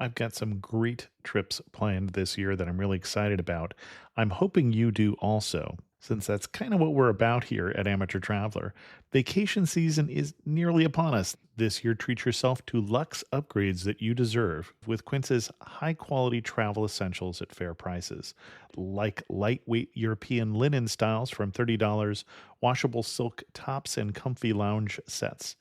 I've got some great trips planned this year that I'm really excited about. I'm hoping you do also, since that's kind of what we're about here at Amateur Traveler. Vacation season is nearly upon us. This year, treat yourself to luxe upgrades that you deserve with Quince's high quality travel essentials at fair prices, like lightweight European linen styles from $30, washable silk tops, and comfy lounge sets,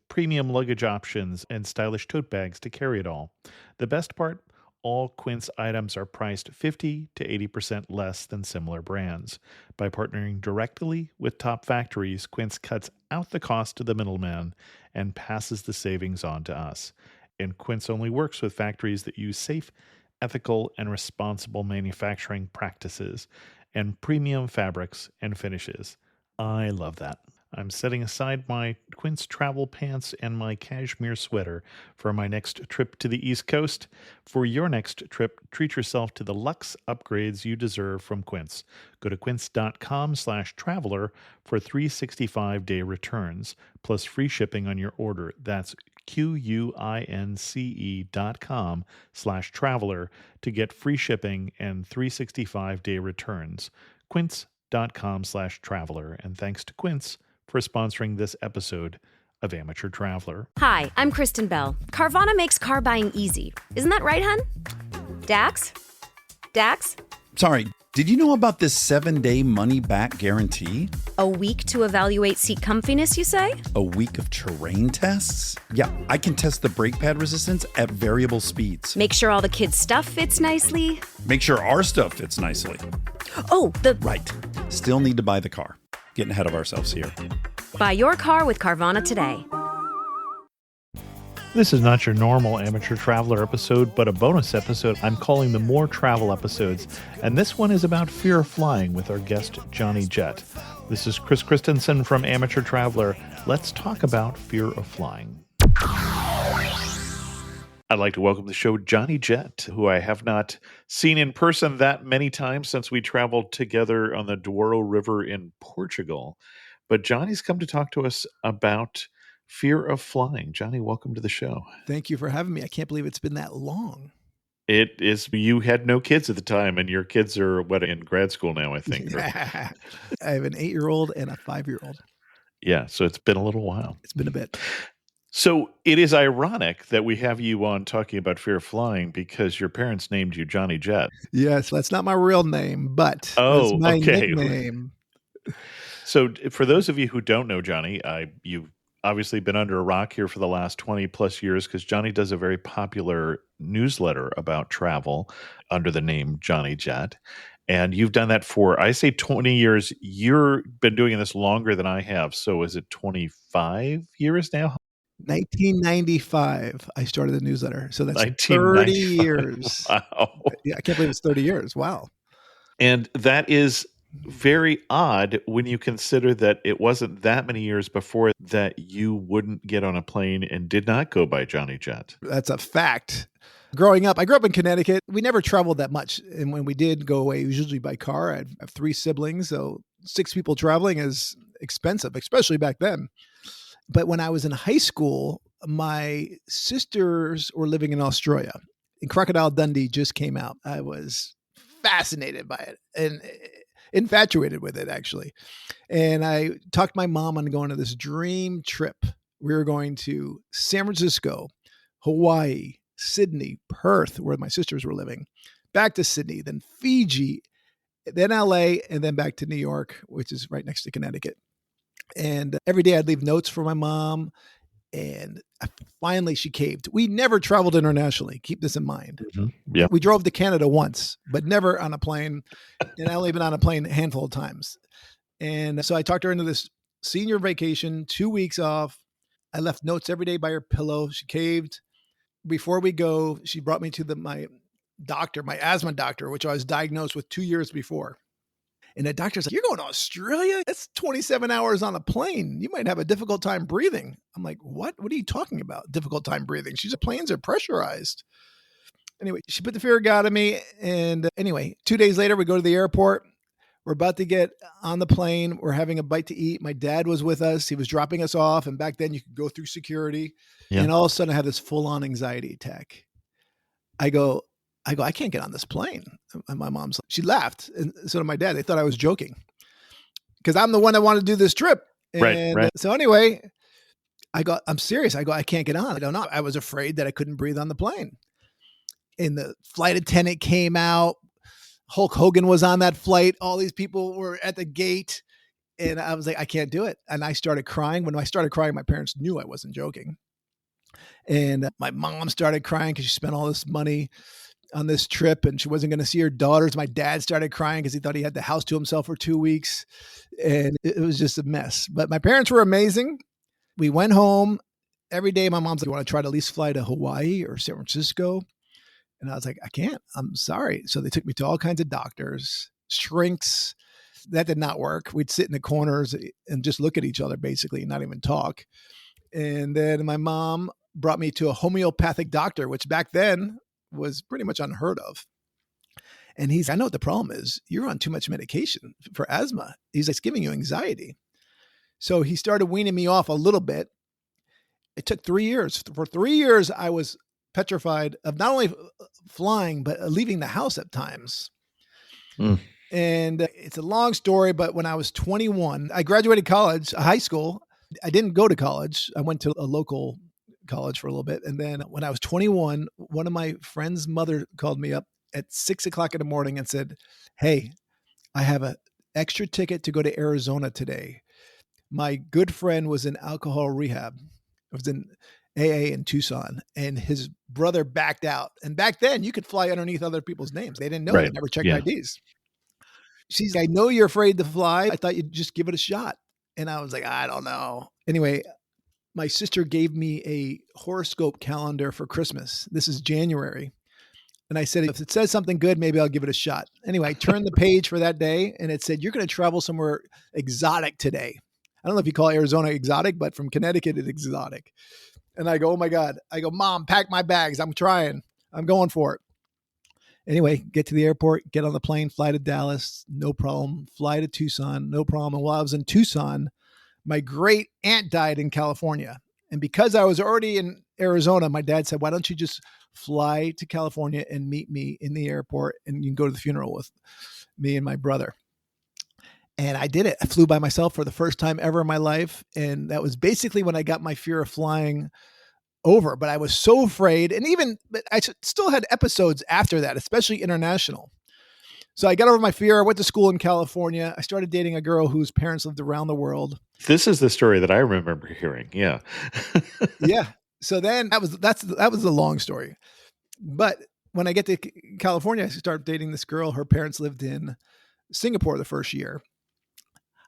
premium luggage options, and stylish tote bags to carry it all. The best part? All Quince items are priced 50 to 80% less than similar brands. By partnering directly with top factories, Quince cuts out the cost to the middleman and passes the savings on to us. And Quince only works with factories that use safe, ethical, and responsible manufacturing practices and premium fabrics and finishes. I love that. I'm setting aside my Quince travel pants and my cashmere sweater for my next trip to the East Coast. For your next trip, treat yourself to the luxe upgrades you deserve from Quince. Go to quince.com/traveler for 365-day returns, plus free shipping on your order. That's QUINCE.com/traveler to get free shipping and 365-day returns. Quince.com/traveler. And thanks to Quince for sponsoring this episode of Amateur Traveler. Hi, I'm Kristen Bell. Carvana makes car buying easy. Isn't that right, hun? Dax? Dax? Sorry, did you know about this 7-day money-back guarantee? A week to evaluate seat comfiness, you say? A week of terrain tests? Yeah, I can test the brake pad resistance at variable speeds. Make sure all the kids' stuff fits nicely. Make sure our stuff fits nicely. Oh, Right. Still need to buy the car. Getting ahead of ourselves here. Buy your car with Carvana today. This is not your normal Amateur Traveler episode, but a bonus episode I'm calling the More Travel episodes, and this one is about fear of flying with our guest, Johnny Jett. This is Chris Christensen from Amateur Traveler. Let's talk about fear of flying. I'd like to welcome to the show Johnny Jett, who I have not seen in person that many times since we traveled together on the Douro River in Portugal. But Johnny's come to talk to us about fear of flying. Johnny, welcome to the show. Thank you for having me. I can't believe it's been that long. It is, you had no kids at the time, and your kids are, in grad school now, I think. I have an 8-year-old and a 5-year-old. Yeah, so it's been a little while. It's been a bit. So it is ironic that we have you on talking about fear of flying because your parents named you Johnny Jett. Yes, that's not my real name, but that's my nickname. So for those of you who don't know Johnny, you've obviously been under a rock here for the last 20 plus years because Johnny does a very popular newsletter about travel under the name Johnny Jett. And you've done that for, I say 20 years. You've been doing this longer than I have. So is it 25 years now? 1995, I started the newsletter. So that's 30 years. Wow. Yeah, I can't believe it's 30 years. Wow. And that is very odd when you consider that it wasn't that many years before that you wouldn't get on a plane and did not go by Johnny Jett. That's a fact. Growing up, I grew up in Connecticut. We never traveled that much. And when we did go away, it was usually by car. I have 3 siblings. So 6 people traveling is expensive, especially back then. But when I was in high school, my sisters were living in Australia, and Crocodile Dundee just came out. I was fascinated by it and infatuated with it, actually. And I talked my mom on going to this dream trip. We were going to San Francisco, Hawaii, Sydney, Perth, where my sisters were living, back to Sydney, then Fiji, then LA, and then back to New York, which is right next to Connecticut. And every day I'd leave notes for my mom, and finally she caved. We never traveled internationally. Keep this in mind. Mm-hmm. Yeah. We drove to Canada once, but never on a plane. And I only been on a plane a handful of times. And so I talked her into this senior vacation, 2 weeks off. I left notes every day by her pillow. She caved. Before we go, she brought me to my doctor, my asthma doctor, which I was diagnosed with 2 years before. And the doctor's like, "You're going to Australia? That's 27 hours on a plane. You might have a difficult time breathing." I'm like, "What? What are you talking about? Difficult time breathing?" She said, "Planes are pressurized." Anyway, she put the fear of God in me. And anyway, 2 days later, we go to the airport. We're about to get on the plane. We're having a bite to eat. My dad was with us. He was dropping us off. And back then you could go through security. Yeah. And all of a sudden I had this full-on anxiety attack. I go, I can't get on this plane. And my mom's like, she laughed. And so did my dad. They thought I was joking because I'm the one that wanted to do this trip. Right, And right. so anyway, I go, I'm serious. I go, I can't get on. I don't know. I was afraid that I couldn't breathe on the plane. And the flight attendant came out. Hulk Hogan was on that flight. All these people were at the gate. And I was like, I can't do it. And I started crying. When I started crying, my parents knew I wasn't joking. And my mom started crying because she spent all this money on this trip and she wasn't going to see her daughters. My dad started crying because he thought he had the house to himself for 2 weeks. And it was just a mess. But my parents were amazing. We went home. Every day, my mom's like, you want to try to at least fly to Hawaii or San Francisco? And I was like, I can't. I'm sorry. So they took me to all kinds of doctors, shrinks. That did not work. We'd sit in the corners and just look at each other, basically, not even talk. And then my mom brought me to a homeopathic doctor, which back then was pretty much unheard of. And I know what the problem is. You're on too much medication for asthma. He's like, it's giving you anxiety. So he started weaning me off a little bit. It took 3 years. For 3 years, I was petrified of not only flying, but leaving the house at times. Mm. And it's a long story, but when I was 21, I graduated college, high school. I didn't go to college. I went to a local college for a little bit. And then when I was 21, one of my friend's mother called me up at 6 o'clock in the morning and said, hey, I have an extra ticket to go to Arizona today. My good friend was in alcohol rehab. I was in AA in Tucson, and his brother backed out. And back then, you could fly underneath other people's names. They didn't know. They never checked IDs. She's like, I know you're afraid to fly. I thought you'd just give it a shot. And I was like, I don't know. Anyway, my sister gave me a horoscope calendar for Christmas. This is January. And I said, if it says something good, maybe I'll give it a shot. Anyway, I turned the page for that day and it said, you're going to travel somewhere exotic today. I don't know if you call Arizona exotic, but from Connecticut, it's exotic. And I go, oh my God. I go, Mom, pack my bags. I'm trying. I'm going for it. Anyway, get to the airport, get on the plane, fly to Dallas, no problem. Fly to Tucson, no problem. And while I was in Tucson, my great aunt died in California. And because I was already in Arizona, my dad said, why don't you just fly to California and meet me in the airport and you can go to the funeral with me and my brother. And I did it. I flew by myself for the first time ever in my life. And that was basically when I got my fear of flying over. But I was so afraid. And but I still had episodes after that, especially international. So I got over my fear. I went to school in California. I started dating a girl whose parents lived around the world. This is the story that I remember hearing. Yeah. Yeah. So then that was the long story. But when I get to California, I start dating this girl. Her parents lived in Singapore the first year.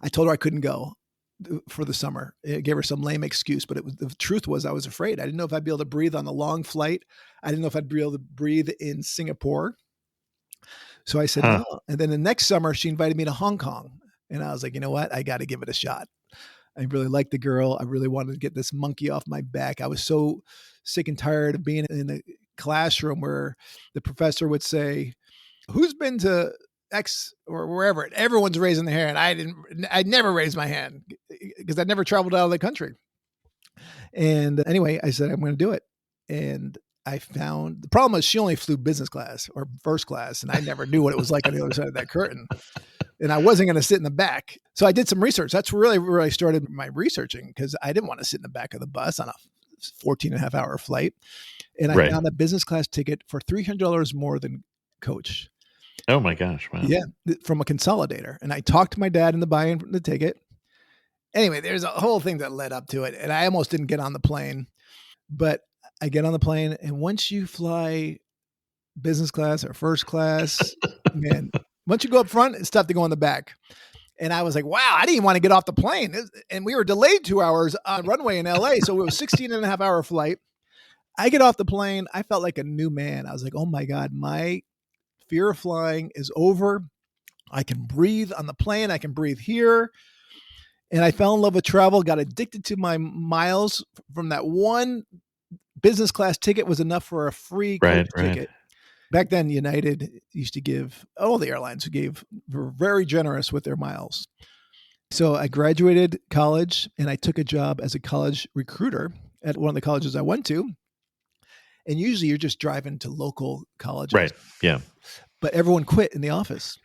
I told her I couldn't go for the summer. It gave her some lame excuse, but the truth was I was afraid. I didn't know if I'd be able to breathe on the long flight. I didn't know if I'd be able to breathe in Singapore. So I said no. And then the next summer, she invited me to Hong Kong. And I was like, you know what? I got to give it a shot. I really liked the girl. I really wanted to get this monkey off my back. I was so sick and tired of being in a classroom where the professor would say, who's been to X or wherever? And everyone's raising their hand. I'd never raised my hand because I'd never traveled out of the country. And anyway, I said, I'm going to do it. And I found the problem is she only flew business class or first class. And I never knew what it was like on the other side of that curtain. And I wasn't going to sit in the back. So I did some research. That's really where I started my researching because I didn't want to sit in the back of the bus on a 14 and a half hour flight. And I found a business class ticket for $300 more than coach. Oh my gosh. Wow. Yeah. From a consolidator. And I talked to my dad into buying the ticket. Anyway, there's a whole thing that led up to it. And I almost didn't get on the plane, but I get on the plane. And once you fly business class or first class, man, once you go up front, it's tough to go in the back. And I was like, wow, I didn't want to get off the plane. And we were delayed 2 hours on runway in LA. So it was 16 and a half hour flight. I get off the plane. I felt like a new man. I was like, oh my God, my fear of flying is over. I can breathe on the plane. I can breathe here. And I fell in love with travel, got addicted to my miles from that one business class ticket was enough for a free coach ticket. Back then, United used to give, all the airlines were very generous with their miles. So I graduated college and I took a job as a college recruiter at one of the colleges I went to. And usually you're just driving to local colleges, Right. Yeah. but everyone quit in the office.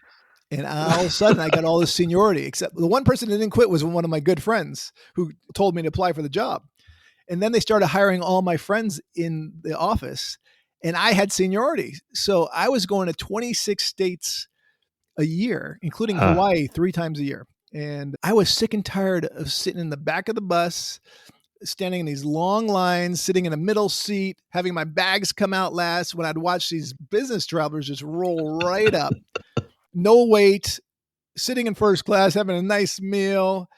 And all of a sudden I got all this seniority, except the one person that didn't quit was one of my good friends who told me to apply for the job. And then they started hiring all my friends in the office, and I had seniority. So I was going to 26 states a year, including Hawaii 3 times a year. And I was sick and tired of sitting in the back of the bus, standing in these long lines, sitting in a middle seat, having my bags come out last when I'd watch these business travelers just roll right up. No wait, sitting in first class, having a nice meal,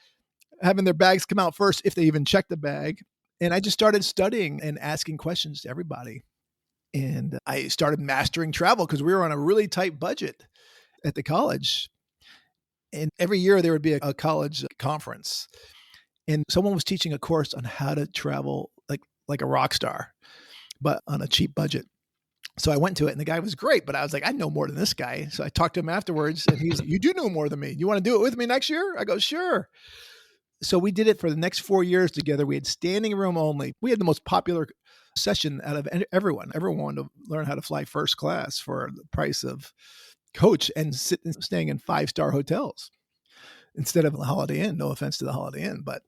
having their bags come out first if they even check the bag. And I just started studying and asking questions to everybody. And I started mastering travel because we were on a really tight budget at the college. And every year there would be a college conference. And someone was teaching a course on how to travel like a rock star, but on a cheap budget. So I went to it and the guy was great, but I was like, I know more than this guy. So I talked to him afterwards and he's like, you do know more than me. You want to do it with me next year? I go, sure. So we did it for the next 4 years together. We had standing room only. We had the most popular session out of everyone. Everyone wanted to learn how to fly first class for the price of coach and staying in 5-star hotels instead of the Holiday Inn. No offense to the Holiday Inn, but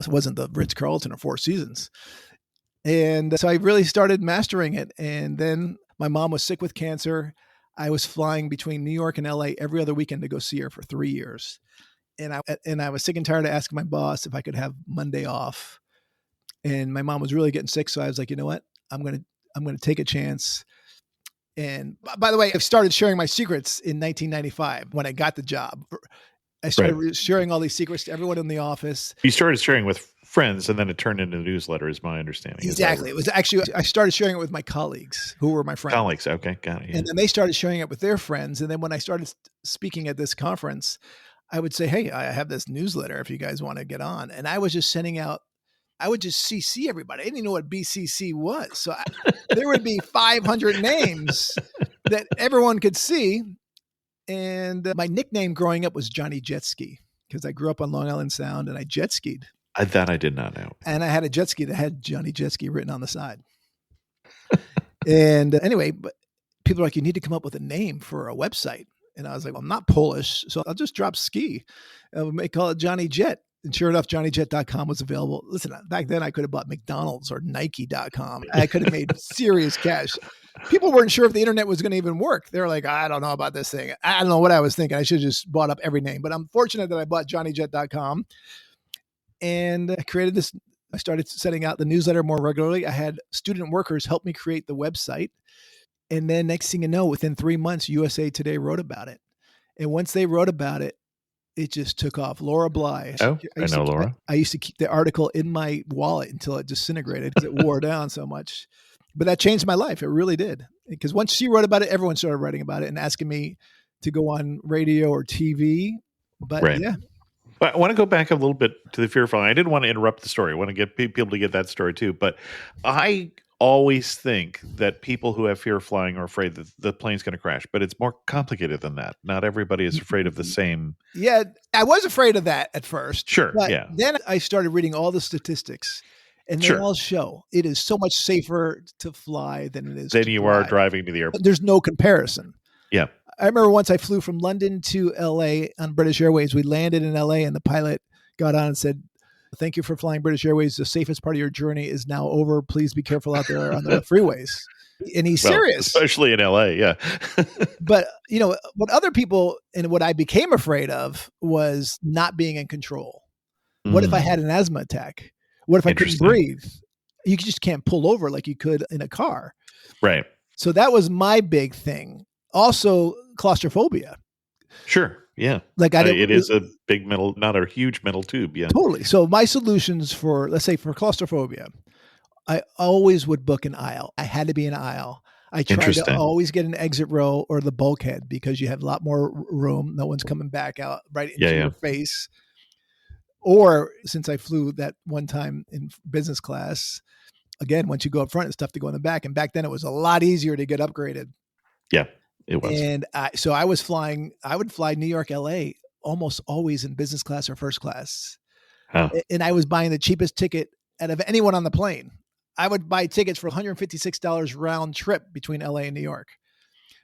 it wasn't the Ritz-Carlton or Four Seasons. And so I really started mastering it. And then my mom was sick with cancer. I was flying between New York and LA every other weekend to go see her for 3 years. And I was sick and tired of asking my boss if I could have Monday off. And my mom was really getting sick. So I was like, you know what? I'm going to take a chance. And by the way, I started sharing my secrets in 1995 when I got the job. I started sharing all these secrets to everyone in the office. You started sharing with friends, and then it turned into a newsletter, is my understanding. Exactly. It was actually, I started sharing it with my colleagues who were my friends. Colleagues, okay, got it. Yeah. And then they started sharing it with their friends. And then when I started speaking at this conference, I would say, hey, I have this newsletter if you guys want to get on. And I was just sending out, I would just CC everybody. I didn't even know what BCC was. So there would be 500 names that everyone could see. And my nickname growing up was Johnny Jet Ski because I grew up on Long Island Sound and I jet skied. That I did not know. And I had a jet ski that had Johnny Jet Ski written on the side. And anyway, but people are like, you need to come up with a name for a website. And I was like, well, I'm not Polish, so I'll just drop ski. We may call it Johnny Jet. And sure enough, JohnnyJet.com was available. Listen, back then I could have bought McDonald's or Nike.com. I could have made serious cash. People weren't sure if the internet was going to even work. They were like, I don't know about this thing. I don't know what I was thinking. I should have just bought up every name. But I'm fortunate that I bought JohnnyJet.com. And I created this. I started sending out the newsletter more regularly. I had student workers help me create the website. And then next thing you know, within 3 months, USA Today wrote about it. And once they wrote about it, it just took off. Laura Bly. I know Laura. I used to keep the article in my wallet until it disintegrated because it wore down so much. But that changed my life. It really did. Because once she wrote about it, everyone started writing about it and asking me to go on radio or TV. But yeah. I want to go back a little bit to the fear of flying. I didn't want to interrupt the story. I want to get people to get that story too. But I always think that people who have fear of flying are afraid that the plane's going to crash, but it's more complicated than that. Not everybody is afraid of the same. Yeah, I was afraid of that at first. Sure, but yeah. Then I started reading all the statistics, and they all show it is so much safer to fly than it is than to you drive. are driving to the airport. There's no comparison. Yeah. I remember once I flew from London to LA on British Airways. We landed in LA, and the pilot got on and said, "Thank you for flying British Airways. The safest part of your journey is now over. Please be careful out there on the freeways." And he's serious. Especially in LA, yeah. But, you know, what other people and what I became afraid of was not being in control. What if I had an asthma attack? What if I couldn't breathe? You just can't pull over like you could in a car. Right. So that was my big thing. Also, claustrophobia. Sure. Yeah. Like it is a big metal, not a huge metal tube. Yeah. Totally. So my solutions for, let's say for claustrophobia, I always would book an aisle. I had to be an aisle. I tried to always get an exit row or the bulkhead because you have a lot more room. No one's coming back out right into your face. Or since I flew that one time in business class, again, once you go up front, it's tough to go in the back. And back then it was a lot easier to get upgraded. Yeah, it was. And so I was flying, I would fly New York, LA almost always in business class or first class. Huh. And I was buying the cheapest ticket out of anyone on the plane. I would buy tickets for $156 round trip between LA and New York.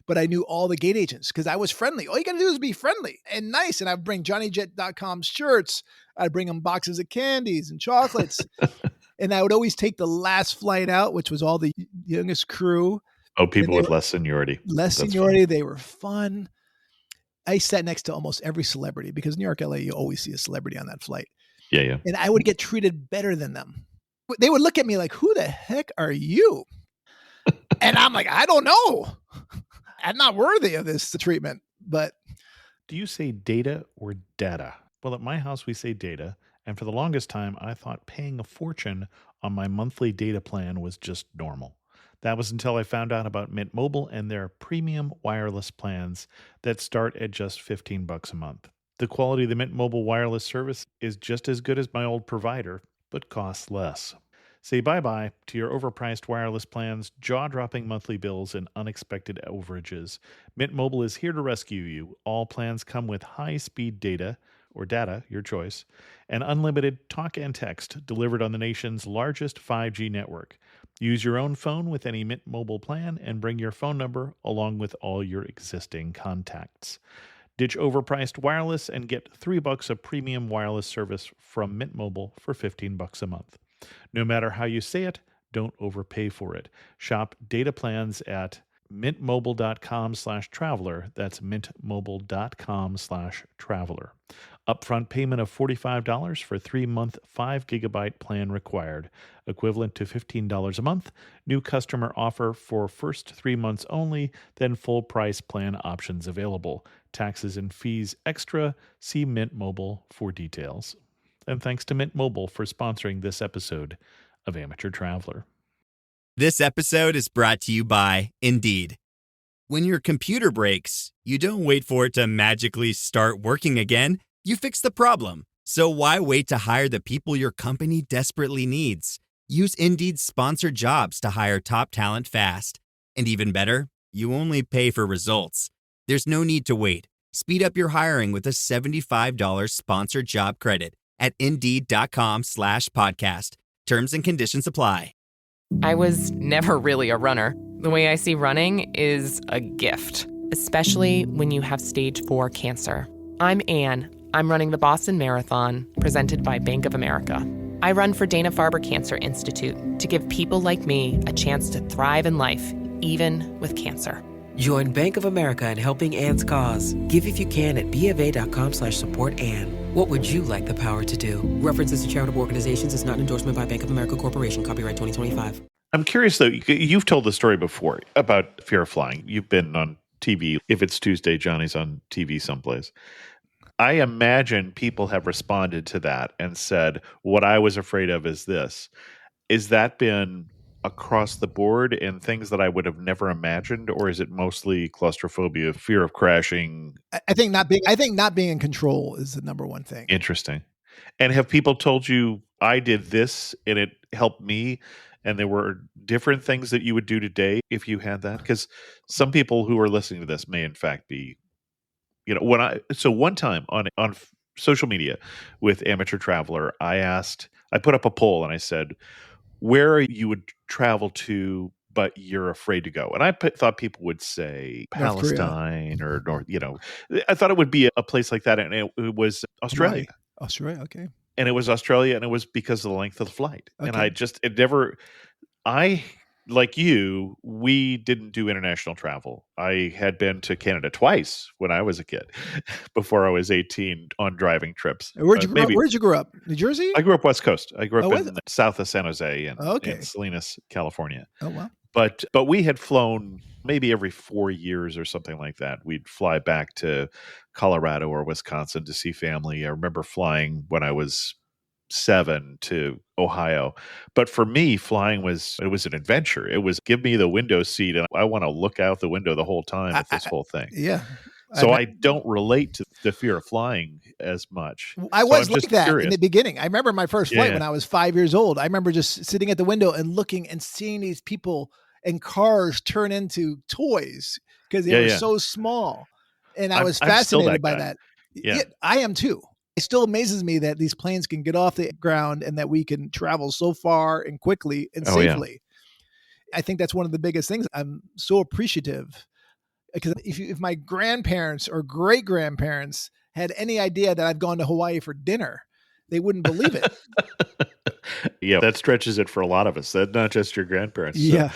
But I knew all the gate agents because I was friendly. All you got to do is be friendly and nice. And I'd bring JohnnyJet.com shirts. I'd bring them boxes of candies and chocolates. And I would always take the last flight out, which was all the youngest crew. Oh, people with less seniority. Less seniority. They were fun. I sat next to almost every celebrity because New York, LA, you always see a celebrity on that flight. Yeah. And I would get treated better than them. They would look at me like, who the heck are you? And I'm like, I don't know. I'm not worthy of this treatment. But do you say data or data? Well, at my house, we say data. And for the longest time, I thought paying a fortune on my monthly data plan was just normal. That was until I found out about Mint Mobile and their premium wireless plans that start at just $15 a month. The quality of the Mint Mobile wireless service is just as good as my old provider, but costs less. Say bye-bye to your overpriced wireless plans, jaw-dropping monthly bills, and unexpected overages. Mint Mobile is here to rescue you. All plans come with high-speed data, or data, your choice, and unlimited talk and text delivered on the nation's largest 5G network. Use your own phone with any Mint Mobile plan and bring your phone number along with all your existing contacts. Ditch overpriced wireless and get $3 of premium wireless service from Mint Mobile for $15 a month. No matter how you say it, don't overpay for it. Shop data plans at mintmobile.com/traveler. That's mintmobile.com/traveler. Upfront payment of $45 for 3-month 5 GB plan required, equivalent to $15 a month. New customer offer for first 3 months only, then full price plan options available. Taxes and fees extra. See Mint Mobile for details. And thanks to Mint Mobile for sponsoring this episode of Amateur Traveler. This episode is brought to you by Indeed. When your computer breaks, you don't wait for it to magically start working again. You fix the problem. So why wait to hire the people your company desperately needs? Use Indeed's sponsored jobs to hire top talent fast. And even better, you only pay for results. There's no need to wait. Speed up your hiring with a $75 sponsored job credit at Indeed.com/podcast. Terms and conditions apply. I was never really a runner. The way I see running is a gift, especially when you have stage 4 cancer. I'm Anne. I'm running the Boston Marathon, presented by Bank of America. I run for Dana-Farber Cancer Institute to give people like me a chance to thrive in life, even with cancer. Join Bank of America in helping Anne's cause. Give if you can at BofA.com/supportAnne. What would you like the power to do? References to charitable organizations is not an endorsement by Bank of America Corporation. Copyright 2025. I'm curious, though, you've told the story before about fear of flying. You've been on TV. If it's Tuesday, Johnny's on TV someplace. I imagine people have responded to that and said, what I was afraid of is this. Is that been across the board and things that I would have never imagined, or is it mostly claustrophobia, fear of crashing? I think not being in control is the number one thing. Interesting. And have people told you, I did this and it helped me, and there were different things that you would do today if you had that? Because some people who are listening to this may in fact be, one time on social media with Amateur Traveler, I put up a poll and I said, where you would travel to, but you're afraid to go. And I thought people would say Palestine or North, I thought it would be a place like that. And it was Australia. Right. Australia. Okay. And it was Australia, and it was because of the length of the flight. Okay. And like you, we didn't do international travel. I had been to Canada twice when I was a kid, before I was 18 on driving trips. Where'd you grow up? New Jersey? I grew up West Coast. I grew up in south of San Jose in Salinas, California. Oh, wow. But we had flown maybe every 4 years or something like that. We'd fly back to Colorado or Wisconsin to see family. I remember flying when I was 7 to Ohio. But for me, flying was an adventure. It was give me the window seat and I want to look out the window the whole time at this whole thing. Yeah. So I don't relate to the fear of flying as much. I was like that curious. In the beginning. I remember my first flight when I was 5 years old. I remember just sitting at the window and looking and seeing these people and cars turn into toys because they were so small. And I was fascinated by that. Yeah, I am too. It still amazes me that these planes can get off the ground and that we can travel so far and quickly and Oh, yeah. safely. I think that's one of the biggest things. I'm so appreciative because if my grandparents or great grandparents had any idea that I've gone to Hawaii for dinner, they wouldn't believe it. Yeah, that stretches it for a lot of us. That's not just your grandparents. So. Yeah.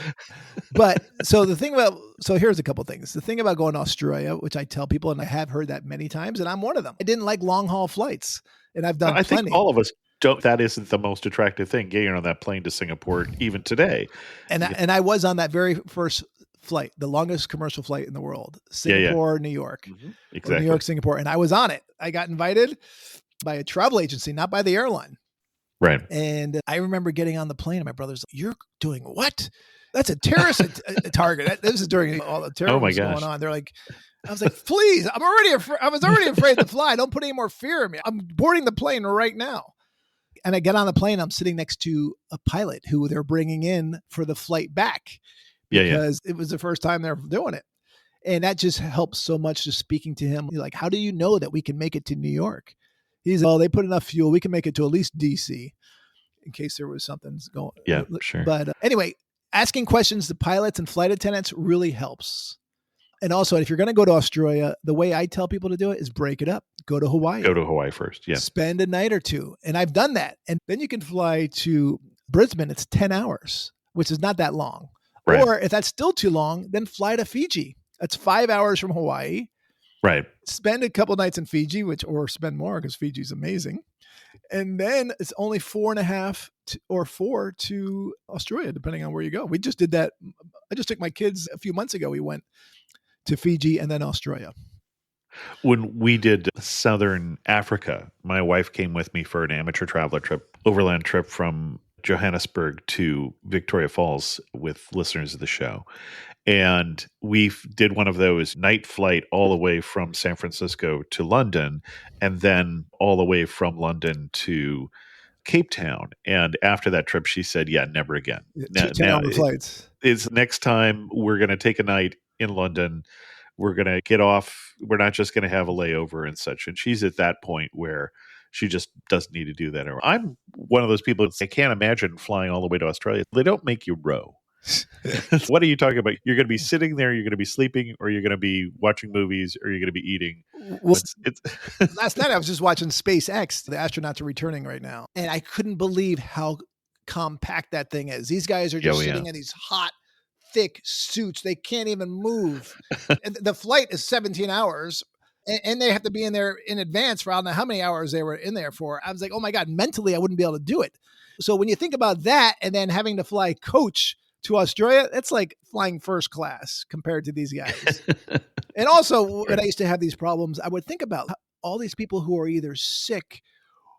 But so here's a couple things. The thing about going to Australia, which I tell people, and I have heard that many times, and I'm one of them. I didn't like long haul flights, and I've done I plenty. think all of us don't. That isn't the most attractive thing. Getting on that plane to Singapore, even today. And I was on that very first flight, the longest commercial flight in the world, Singapore, New York, Exactly. or New York, Singapore, and I was on it. I got invited by a travel agency, not by the airline. Right. And I remember getting on the plane, and my brother's like, "You're doing what? That's a terrorist target." This is during all the terrorism going on. They're like, I was like, "Please, I was already afraid to fly. Don't put any more fear in me. I'm boarding the plane right now." And I get on the plane. I'm sitting next to a pilot who they're bringing in for the flight back because it was the first time they're doing it. And that just helps so much, just speaking to him. Like, how do you know that we can make it to New York? He's like, "Oh, they put enough fuel. We can make it to at least DC in case there was something going." Yeah, sure. But anyway, asking questions to pilots and flight attendants really helps. And also, if you're going to go to Australia, the way I tell people to do it is break it up. Go to Hawaii. Go to Hawaii first. Yeah. Spend a night or two. And I've done that. And then you can fly to Brisbane. It's 10 hours, which is not that long. Right. Or if that's still too long, then fly to Fiji. That's 5 hours from Hawaii. Right. Spend a couple nights in Fiji, or spend more because Fiji's amazing. And then it's only 4.5 or 4 to Australia, depending on where you go. We just did that. I just took my kids a few months ago. We went to Fiji and then Australia. When we did Southern Africa, my wife came with me for an amateur traveler trip, overland trip from Johannesburg to Victoria Falls with listeners of the show. And we did one of those night flight all the way from San Francisco to London, and then all the way from London to Cape Town. And after that trip, she said, "Yeah, never again." Now flights. It's next time we're going to take a night in London. We're going to get off. We're not just going to have a layover and such. And she's at that point where she just doesn't need to do that. I'm one of those people. I can't imagine flying all the way to Australia. They don't make you row. What are you talking about? You're going to be sitting there, you're going to be sleeping, or you're going to be watching movies, or you're going to be eating. Well, last night I was just watching SpaceX. The astronauts are returning right now. And I couldn't believe how compact that thing is. These guys are just sitting in these hot, thick suits. They can't even move. And the flight is 17 hours. And they have to be in there in advance for I don't know how many hours they were in there for. I was like, oh my God, mentally I wouldn't be able to do it. So when you think about that and then having to fly coach to Australia, that's like flying first class compared to these guys. And also, when I used to have these problems, I would think about all these people who are either sick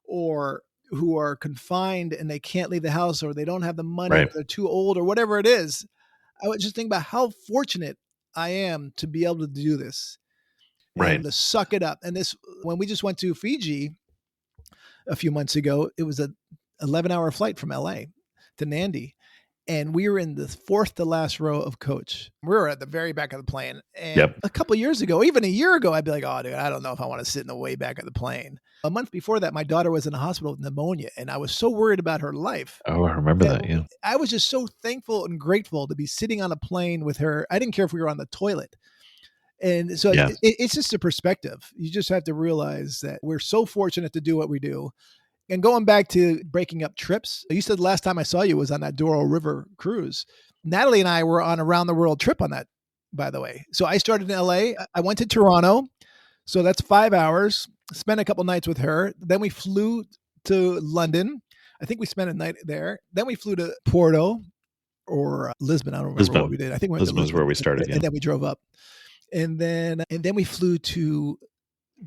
or who are confined and they can't leave the house, or they don't have the money, or they're too old, or whatever it is. I would just think about how fortunate I am to be able to do this. And to suck it up. And this, when we just went to Fiji a few months ago, it was a 11-hour flight from LA to Nandi. And we were in the fourth to last row of coach. We were at the very back of the plane. And a couple of years ago, even a year ago, I'd be like, oh, dude, I don't know if I want to sit in the way back of the plane. A month before that, my daughter was in the hospital with pneumonia, and I was so worried about her life. Oh, I remember that, yeah. I was just so thankful and grateful to be sitting on a plane with her. I didn't care if we were on the toilet. And so it's just a perspective. You just have to realize that we're so fortunate to do what we do. And going back to breaking up trips, you said the last time I saw you was on that Doral River cruise. Natalie and I were on a round the world trip on that, by the way. So I started in LA. I went to Toronto. So that's 5 hours. Spent a couple nights with her. Then we flew to London. I think we spent a night there. Then we flew to Porto or Lisbon. I don't remember what we did. I think we went Lisbon was where we started. And then we drove up. And then we flew to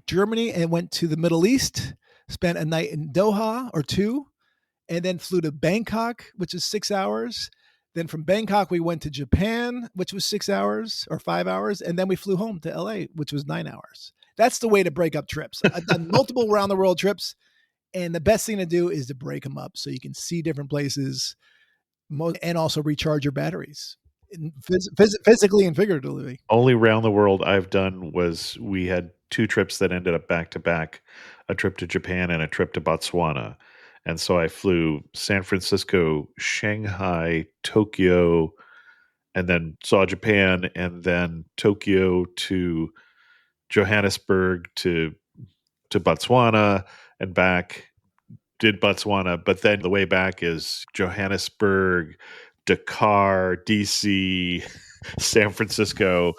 Germany and went to the Middle East, spent a night in Doha or two, and then flew to Bangkok, which is 6 hours. Then from Bangkok, we went to Japan, which was 6 hours or 5 hours. And then we flew home to LA, which was 9 hours. That's the way to break up trips. I've done multiple around the world trips. And the best thing to do is to break them up so you can see different places and also recharge your batteries. Physically and figuratively. Only round the world I've done was we had 2 trips that ended up back to back, a trip to Japan and a trip to Botswana. And so I flew San Francisco, Shanghai, Tokyo, and then saw Japan, and then Tokyo to Johannesburg to Botswana and back. Did Botswana, but then the way back is Johannesburg, Dakar, DC, San Francisco,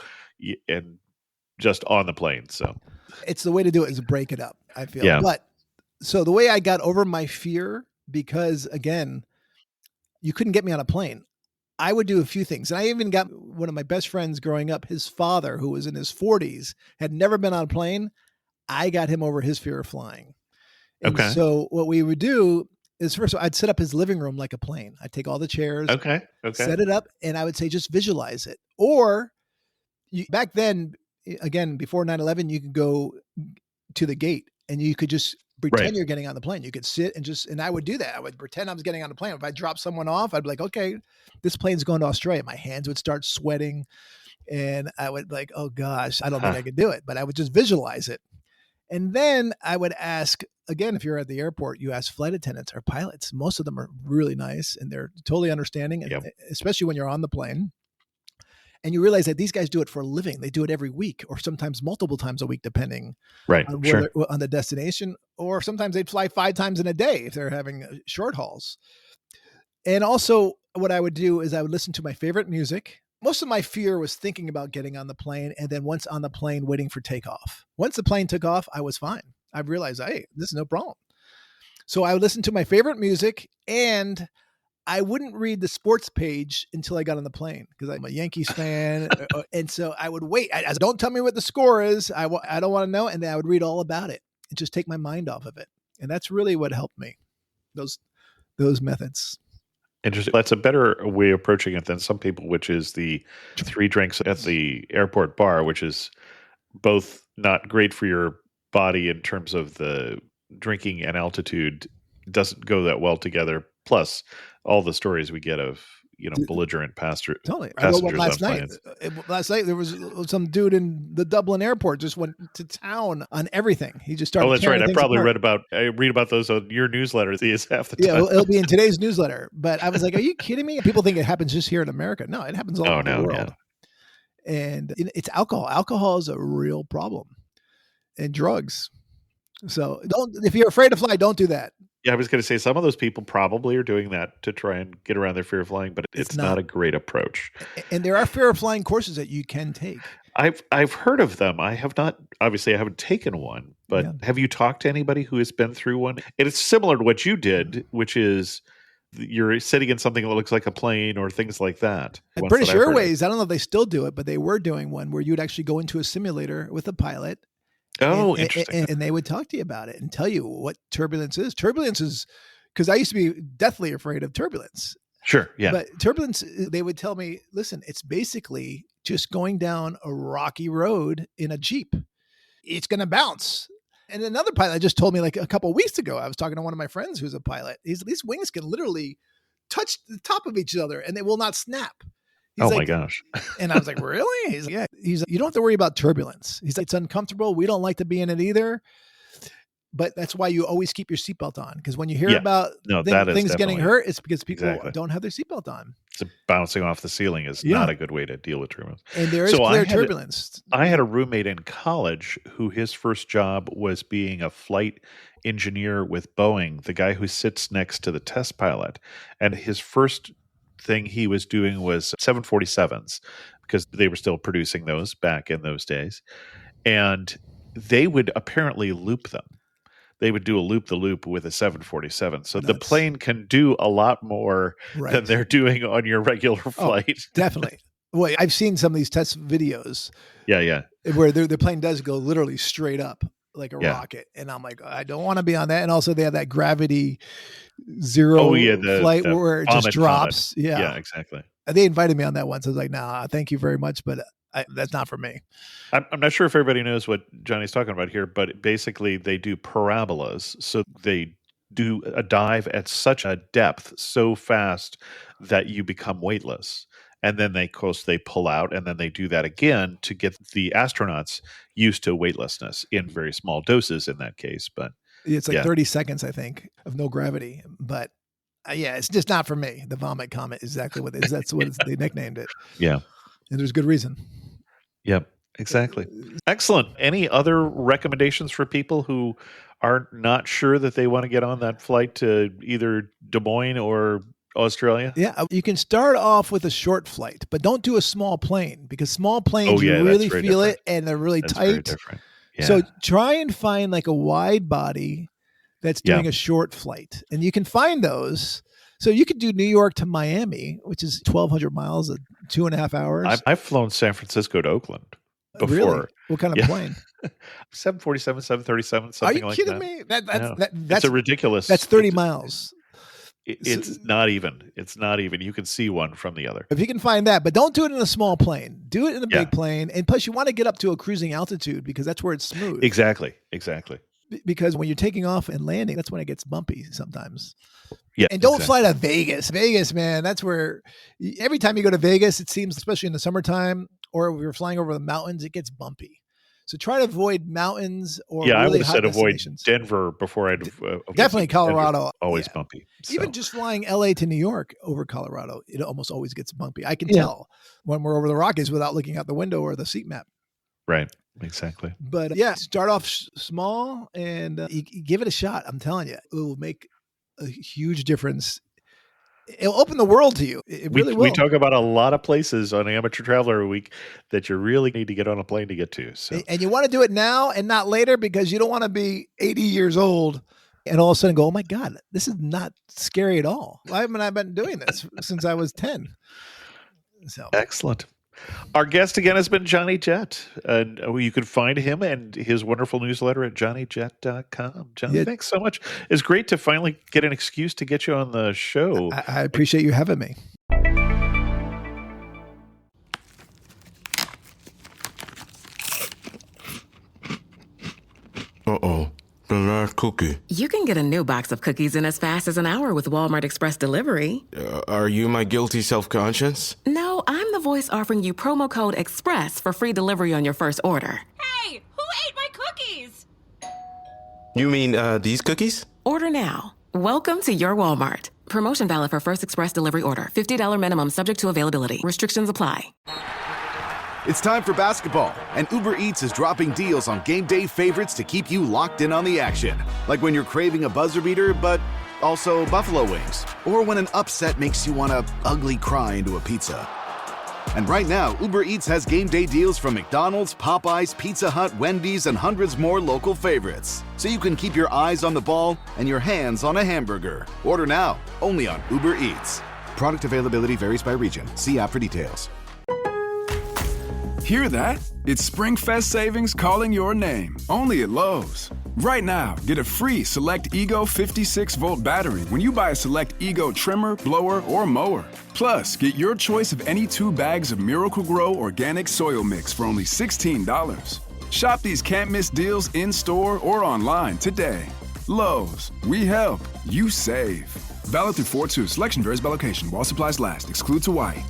and just on the plane. So It's the way to do it is break it up, I feel. Yeah. But so the way I got over my fear, because again, you couldn't get me on a plane. I would do a few things. And I even got one of my best friends growing up, his father, who was in his 40s, had never been on a plane. I got him over his fear of flying. And Okay. so what we would do is, first of all, I'd set up his living room like a plane. I'd take all the chairs, Okay. set it up, and I would say, just visualize it. Or back then, again, before 9/11, you could go to the gate and you could just pretend Right. you're getting on the plane. You could sit and I would do that. I would pretend I was getting on the plane. If I dropped someone off, I'd be like, okay, this plane's going to Australia. My hands would start sweating and I would like, oh gosh, I don't think I could do it, but I would just visualize it. And then I would ask, again, if you're at the airport, you ask flight attendants or pilots. Most of them are really nice and they're totally understanding, Yep. especially when you're on the plane. And you realize that these guys do it for a living. They do it every week or sometimes multiple times a week, depending Right. on, Sure. on the destination. Or sometimes they'd fly 5 times in a day if they're having short hauls. And also what I would do is I would listen to my favorite music. Most of my fear was thinking about getting on the plane. And then once on the plane, waiting for takeoff. Once the plane took off, I was fine. I realized, hey, this is no problem. So I would listen to my favorite music and I wouldn't read the sports page until I got on the plane because I'm a Yankees fan. And so I would wait. Don't tell me what the score is. I don't want to know. And then I would read all about it and just take my mind off of it. And that's really what helped me, those methods. Interesting. That's a better way of approaching it than some people, which is the 3 drinks at the airport bar, which is both not great for your body in terms of the drinking and altitude, doesn't go that well together. Plus, all the stories we get of belligerent Totally. I wrote one passengers on planes. Last night there was some dude in the Dublin airport just went to town on everything. He just started. Oh, that's right. I probably apart. read about those on your newsletter these half the time. Yeah, it'll be in today's newsletter. But I was like, are you kidding me? People think it happens just here in America. No, it happens all over the world. Yeah. And it's alcohol. Alcohol is a real problem, and drugs. So if you're afraid to fly, don't do that. Yeah, I was going to say some of those people probably are doing that to try and get around their fear of flying, but it's not a great approach. And there are fear of flying courses that you can take. I've heard of them. I have not. Obviously, I haven't taken one. But have you talked to anybody who has been through one? And it's similar to what you did, which is you're sitting in something that looks like a plane or things like that. At British Airways, I don't know if they still do it, but they were doing one where you'd actually go into a simulator with a pilot. Oh, interesting. And they would talk to you about it and tell you what turbulence is. Turbulence is, because I used to be deathly afraid of turbulence. Sure, yeah. But turbulence, they would tell me, listen, it's basically just going down a rocky road in a Jeep. It's going to bounce. And another pilot just told me like a couple of weeks ago, I was talking to one of my friends who's a pilot. These wings can literally touch the top of each other and they will not snap. He's my gosh. And I was like, really? He's like, yeah. He's like, you don't have to worry about turbulence. He's like, it's uncomfortable. We don't like to be in it either. But that's why you always keep your seatbelt on. Because when you hear about things getting hurt, it's because people don't have their seatbelt on. So bouncing off the ceiling is not a good way to deal with turbulence. And there is clear turbulence. I had a roommate in college who his first job was being a flight engineer with Boeing, the guy who sits next to the test pilot. And his first thing he was doing was 747s because they were still producing those back in those days. And they would apparently loop them. They would do a loop-the-loop with a 747. So the plane can do a lot more than they're doing on your regular flight. Oh, definitely. Well, I've seen some of these test videos. Yeah. Where the plane does go literally straight up like a rocket. And I'm like, I don't want to be on that. And also they have that gravity zero flight where it just drops. Yeah, exactly. They invited me on that once. I was like, nah, thank you very much. But that's not for me. I'm not sure if everybody knows what Johnny's talking about here, but basically they do parabolas. So they do a dive at such a depth so fast that you become weightless. And then they pull out and then they do that again to get the astronauts used to weightlessness in very small doses in that case. But It's like Yeah. 30 seconds, I think, of no gravity. But yeah, it's just not for me. The vomit comet is exactly what it is. That's what they nicknamed it. Yeah. And there's good reason. Yep. Exactly. Excellent. Any other recommendations for people who are not sure that they want to get on that flight to either Des Moines or Australia? Yeah, you can start off with a short flight, but don't do a small plane because small planes, Oh, yeah, you that's really very feel different. it and they're really That's very tight. different. Yeah. So try and find like a wide body that's doing Yeah. a short flight. And you can find those. So you could do New York to Miami, which is 1,200 miles, 2.5 hours. I've flown San Francisco to Oakland before. Really? What kind of Yeah. plane? 747, 737, Are something you like kidding that. me? Yeah. That's It's a ridiculous. That's 30 it's- miles. It's not even. It's not even. You can see one from the other. If you can find that, but don't do it in a small plane. Do it in a Yeah. big plane. And plus, you want to get up to a cruising altitude because that's where it's smooth. Exactly. Because when you're taking off and landing, that's when it gets bumpy sometimes. Yeah. And don't exactly. fly to Vegas. Vegas, man, that's where every time you go to Vegas, it seems, especially in the summertime or if you're flying over the mountains, it gets bumpy. So try to avoid mountains or Yeah, I really would have hot said avoid destinations. Denver before I'd avoid Definitely Denver. Colorado. Always Yeah. bumpy. So. Even just flying LA to New York over Colorado, it almost always gets bumpy. I can Yeah. tell when we're over the Rockies without looking out the window or the seat map. Right. Exactly. But yeah, start off small and you give it a shot. I'm telling you, it will make a huge difference. It'll open the world to you. It really will. We talk about a lot of places on Amateur Traveler Week that you really need to get on a plane to get to. So And you want to do it now and not later because you don't want to be 80 years old and all of a sudden go, oh my God, this is not scary at all. Why haven't I been doing this since I was 10? So excellent. Our guest again has been Johnny Jett. And you can find him and his wonderful newsletter at johnnyjett.com. Johnny, Yeah. thanks so much. It's great to finally get an excuse to get you on the show. I appreciate you having me. Uh-oh. The last cookie. You can get a new box of cookies in as fast as an hour with Walmart Express Delivery. Are you my guilty self-conscience? No, I'm the voice offering you promo code EXPRESS for free delivery on your first order. Hey, who ate my cookies? You mean, these cookies? Order now. Welcome to your Walmart. Promotion valid for first express delivery order. $50 minimum subject to availability. Restrictions apply. It's time for basketball, and Uber Eats is dropping deals on game day favorites to keep you locked in on the action. Like when you're craving a buzzer beater, but also buffalo wings. Or when an upset makes you want to ugly cry into a pizza. And right now, Uber Eats has game day deals from McDonald's, Popeyes, Pizza Hut, Wendy's, and hundreds more local favorites. So you can keep your eyes on the ball and your hands on a hamburger. Order now, only on Uber Eats. Product availability varies by region. See app for details. Hear that? It's SpringFest savings calling your name, only at Lowe's. Right now, get a free Select Ego 56-volt battery when you buy a Select Ego trimmer, blower, or mower. Plus, get your choice of any 2 bags of Miracle-Gro organic soil mix for only $16. Shop these can't-miss deals in-store or online today. Lowe's, we help, you save. Valid through 4/2. Selection varies by location. While supplies last. Excludes Hawaii.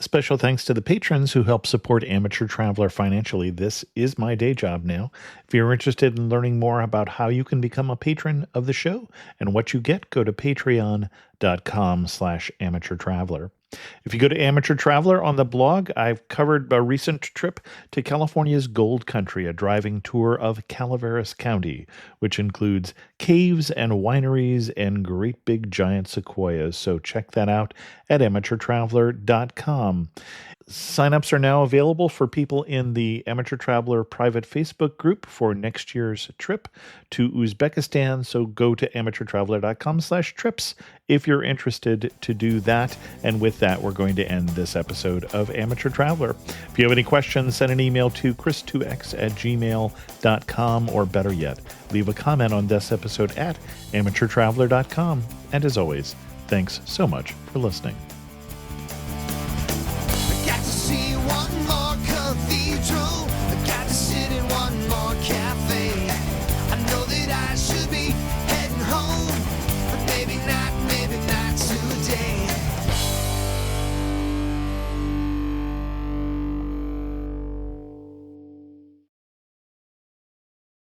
Special thanks to the patrons who help support Amateur Traveler financially. This is my day job now. If you're interested in learning more about how you can become a patron of the show and what you get, go to patreon.com/amateurtraveler. If you go to Amateur Traveler on the blog, I've covered a recent trip to California's Gold Country, a driving tour of Calaveras County, which includes caves and wineries and great big giant sequoias. So check that out at amateurtraveler.com. Signups are now available for people in the Amateur Traveler private Facebook group for next year's trip to Uzbekistan. So go to amateurtraveler.com/trips if you're interested to do that. And with that, we're going to end this episode of Amateur Traveler. If you have any questions, send an email to chris2x@gmail.com, or better yet, leave a comment on this episode at amateurtraveler.com. And as always, thanks so much for listening.